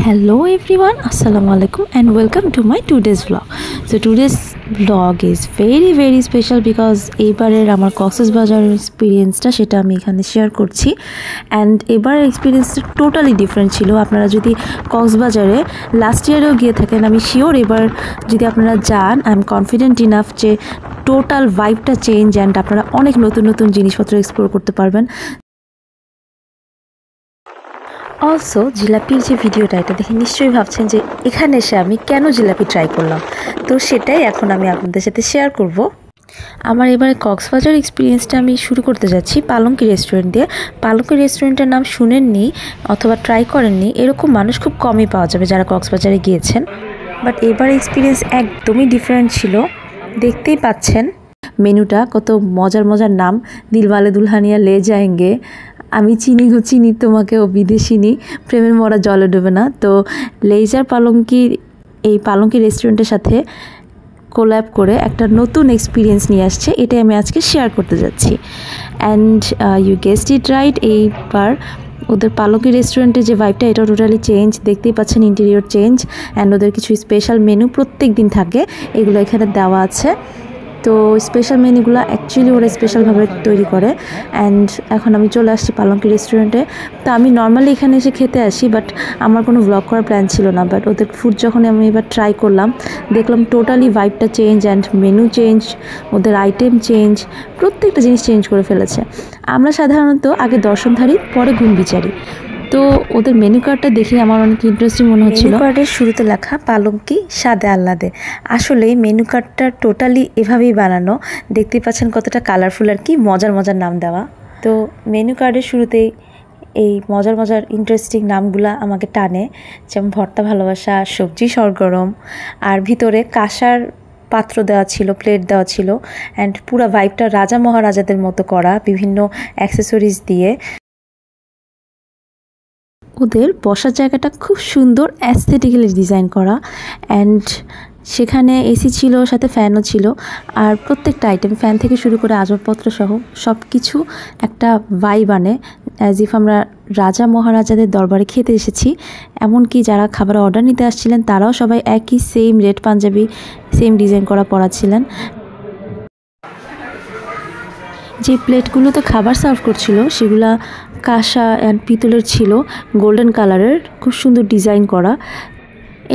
Hello everyone, Assalamualaikum and welcome to my today's vlog. So today's vlog is very special because এবারের আমার কক্সবাজারের এক্সপেরিয়েন্সটা সেটা আমি এখানে শেয়ার করছি and এবারের এক্সপেরিয়েন্সটা টোটালি ডিফারেন্ট ছিল। আপনারা যদি কক্সবাজারে লাস্ট ইয়ারেও গিয়ে থাকেন আমি শিওর এবার যদি আপনারা যান আই এম কনফিডেন্ট ইনাফ যে টোটাল ভাইবটা চেঞ্জ অ্যান্ড আপনারা অনেক নতুন জিনিসপত্র এক্সপ্লোর করতে পারবেন। অলসো জিলাপির যে ভিডিওটা এটা দেখে নিশ্চয়ই ভাবছেন যে এখানে এসে আমি কেন জিলাপি ট্রাই করলাম, তো সেটাই এখন আমি আপনাদের সাথে শেয়ার করব। আমার এবারে কক্সবাজার এক্সপিরিয়েন্সটা আমি শুরু করতে যাচ্ছি পালঙ্কি রেস্টুরেন্ট দিয়ে। পালঙ্কি রেস্টুরেন্টের নাম শুনেননি অথবা ট্রাই করেননি এরকম মানুষ খুব কমই পাওয়া যাবে যারা কক্সবাজারে গিয়েছেন, বাট এবার এক্সপিরিয়েন্স একদমই ডিফারেন্ট ছিল। দেখতেই পাচ্ছেন মেনুটা কত মজার নাম, দিলওয়ালে দুলহানিয়া লে যায়েঙ্গে, আমি চিনি তোমাকেও বিদেশিনী, প্রেমের মরা জলে ডুবে না। তো লেজার পালঙ্কি রেস্টুরেন্টের সাথে কোল্যাব করে একটা নতুন এক্সপিরিয়েন্স নিয়ে আসছে, এটাই আমি আজকে শেয়ার করতে যাচ্ছি। And you guessed it right, এইবার ওদের পালঙ্কি রেস্টুরেন্টের যে ভাইবটা এটাও টোটালি চেঞ্জ। দেখতেই পাচ্ছেন ইন্টেরিয়র চেঞ্জ অ্যান্ড ওদের কিছু স্পেশাল মেনু প্রত্যেক দিন থাকে, এগুলো এখানে দেওয়া আছে। তো স্পেশাল মেনুগুলো অ্যাকচুয়ালি ওরা স্পেশালভাবে তৈরি করে। অ্যান্ড এখন আমি চলে আসছি পালঙ্কি রেস্টুরেন্টে। তো আমি নর্মালি এখানে এসে খেতে আসি, বাট আমার কোনো ভ্লগ করার প্ল্যান ছিল না, বাট ওদের ফুড যখন আমি এবার ট্রাই করলাম দেখলাম টোটালি ভাইবটা চেঞ্জ অ্যান্ড মেনু চেঞ্জ, ওদের আইটেম চেঞ্জ, প্রত্যেকটা জিনিস চেঞ্জ করে ফেলেছে। আমরা সাধারণত আগে দর্শনধারী পরে গুণ বিচারি, তো ওদের মেনু কার্ডটা দেখে আমার অনেক ইন্টারেস্টিং মনে হচ্ছিল। মেনু কার্ডের শুরুতে লেখা পালঙ্কি স্বাদে আহ্লাদে, আসলে মেনু কার্ডটা টোটালি এভাবেই বানানো। দেখতেই পাচ্ছেন কতটা কালারফুল আর কি মজার নাম দেওয়া। তো মেনু কার্ডের শুরুতেই এই মজার ইন্টারেস্টিং নামগুলা আমাকে টানে, যেমন ভর্তা ভালোবাসা, সবজি সরগরম, আর ভিতরে কাঁসার পাত্র দেওয়া ছিল, প্লেট দেওয়া ছিল অ্যান্ড পুরো ভাইবটা রাজা মহারাজাদের মতো করা বিভিন্ন অ্যাক্সেসরিজ দিয়ে। ওদের বসার জায়গাটা খুব সুন্দর অ্যাস্থেটিক্যালি ডিজাইন করা অ্যান্ড সেখানে এসি ছিল, সাথে ফ্যানও ছিল, আর প্রত্যেকটা আইটেম ফ্যান থেকে শুরু করে আসবাবপত্র সহ সব কিছু একটা ভাইব আনে, অ্যাজ ইফ আমরা রাজা মহারাজাদের দরবারে খেতে এসেছি। এমনকি যারা খাবার অর্ডার নিতে আসছিলেন তারাও সবাই একই same red panjabi, same design করা পরা ছিলেন। যে প্লেটগুলোতে খাবার সার্ভ করছিল সেগুলা কাঁসা অ্যান্ড পিতলের ছিল, গোল্ডেন কালারের, খুব সুন্দর ডিজাইন করা।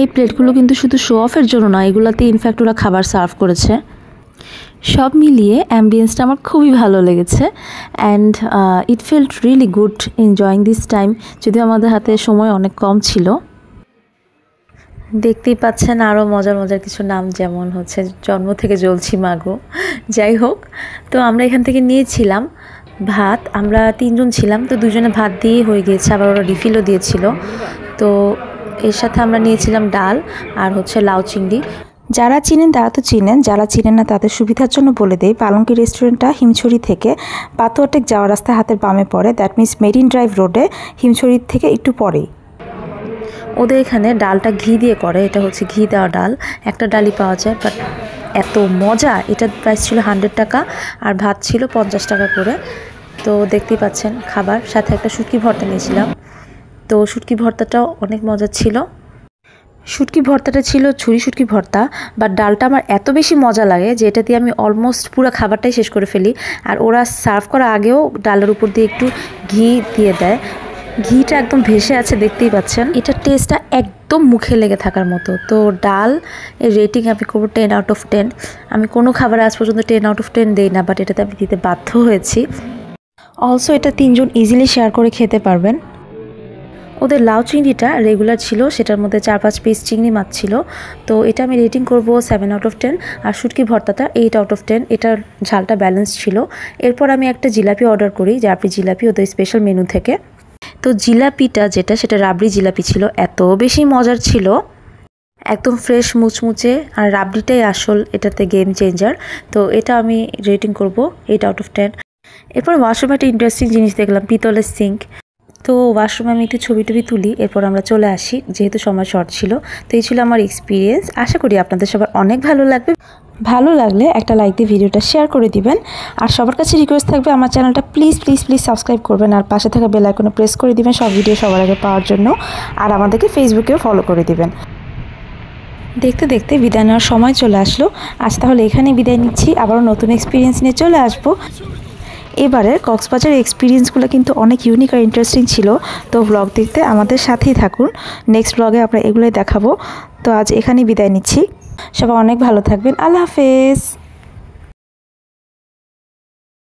এই প্লেটগুলো কিন্তু শুধু শো অফের জন্য না, এগুলাতে ইনফ্যাক্ট ওরা খাবার সার্ভ করেছে। সব মিলিয়ে অ্যাম্বিয়েন্সটা আমার খুবই ভালো লেগেছে and it felt really good enjoying this time, যদিও আমাদের হাতে সময় অনেক কম ছিল। দেখতেই পাচ্ছেন আরও মজার কিছু নাম, যেমন হচ্ছে জন্ম থেকে জ্বলছি মাগো। যাই হোক, তো আমরা এখান থেকে নিয়েছিলাম ভাত, আমরা 3 জন ছিলাম, তো 2 জনে ভাত দিয়ে হয়ে গিয়েছে, আবার ওরা রিফিলও দিয়েছিল। তো এর সাথে আমরা নিয়েছিলাম ডাল আর হচ্ছে লাউ চিংড়ি। যারা চিনেন তারা তো চিনেন, যারা চিনেন না তাদের সুবিধার জন্য বলে দেই, পালঙ্কি রেস্টুরেন্টটা হিমছড়ি থেকে পাতুয়াটেক যাওয়ার রাস্তায় হাতের বামে পড়ে, দ্যাট মিনস মেরিন ড্রাইভ রোডে, হিমছড়ির থেকে একটু পরেই। ওদের এখানে ডালটা ঘি দিয়ে করে, এটা হচ্ছে ঘি দেওয়া ডাল, একটা ডালই পাওয়া যায়, বাট এত মজা। এটার প্রাইস ছিল 100 টাকা আর ভাত ছিল 50 টাকা করে। তো দেখতেই পাচ্ছেন খাবার, সাথে একটা শুটকি ভর্তা নিয়েছিলাম, তো শুটকি ভর্তাটাও অনেক মজার ছিল। শুটকি ভর্তাটা ছিল ছুরি শুটকি ভর্তা, বাট ডালটা আমার এত বেশি মজা লাগে যে এটা দিয়ে আমি অলমোস্ট পুরো খাবারটাই শেষ করে ফেলি। আর ওরা সার্ভ করার আগেও ডালের উপর দিয়ে একটু ঘি দিয়ে দেয়, ঘিটা একদম ভেসে আছে, দেখতেই পাচ্ছেন। এটার টেস্টটা একদম মুখে লেগে থাকার মতো। তো ডাল এর রেটিং আমি করবো 10 আউট অফ 10। আমি কোনো খাবারে আজ পর্যন্ত 10 আউট অফ 10 দিই না, বাট এটাতে আমি দিতে বাধ্য হয়েছি। অলসো এটা 3 জন ইজিলি শেয়ার করে খেতে পারবেন। ওদের লাউ চিংড়িটা রেগুলার ছিল, সেটার মধ্যে 4-5 পিস চিংড়ি মাছ ছিল, তো এটা আমি রেটিং করব 7 আউট অফ 10। আর শুটকি ভর্তাটা 8 আউট অফ 10, এটার ঝালটা ব্যালেন্স ছিল। এরপর আমি একটা জিলাপি অর্ডার করি, জাপি জিলাপি, ওদের স্পেশাল মেনু থেকে। তো জিলাপিটা সেটা রাবড়ি জিলাপি ছিল, এত বেশি মজার ছিল, একদম ফ্রেশ মুচমুচে, আর রাবড়িটাই আসল এটাতে গেম চেঞ্জার। তো এটা আমি রেটিং করব 8 আউট অফ 10। এরপর ওয়াশরুমে একটা ইন্টারেস্টিং জিনিস দেখলাম, পিতলের সিঙ্ক। তো ওয়াশরুমে আমি একটু ছবি তুলি, এরপর আমরা চলে আসি যেহেতু সময় শর্ট ছিল। তো এই ছিল আমার এক্সপিরিয়েন্স, আশা করি আপনাদের সবার অনেক ভালো লাগবে। ভালো লাগলে একটা লাইক দিয়ে ভিডিওটা শেয়ার করে দিবেন। আর সবার কাছে রিকোয়েস্ট থাকবে আমার চ্যানেলটা প্লিজ প্লিজ প্লিজ সাবস্ক্রাইব করবেন আর পাশে থাকা বেল আইকনে প্রেস করে দিবেন সব ভিডিও সবার আগে পাওয়ার জন্য। আর আমাদেরকে ফেসবুকেও ফলো করে দিবেন। দেখতে দেখতে বিদায় নেওয়ার সময় চলে আসলো। আজ তাহলে এখানেই বিদায় নিচ্ছি, আবারও নতুন এক্সপিরিয়েন্স নিয়ে চলে আসবো। এবারের কক্সবাজারের এক্সপিরিয়েন্সগুলো কিন্তু অনেক ইউনিক আর ইন্টারেস্টিং ছিল। তো ব্লগ দেখতে আমাদের সাথেই থাকুন, নেক্সট ব্লগে আমরা এগুলোই দেখাবো। তো আজ এখানেই বিদায় নিচ্ছি, সবাই অনেক ভালো থাকবেন। আল্লাহ হাফেজ।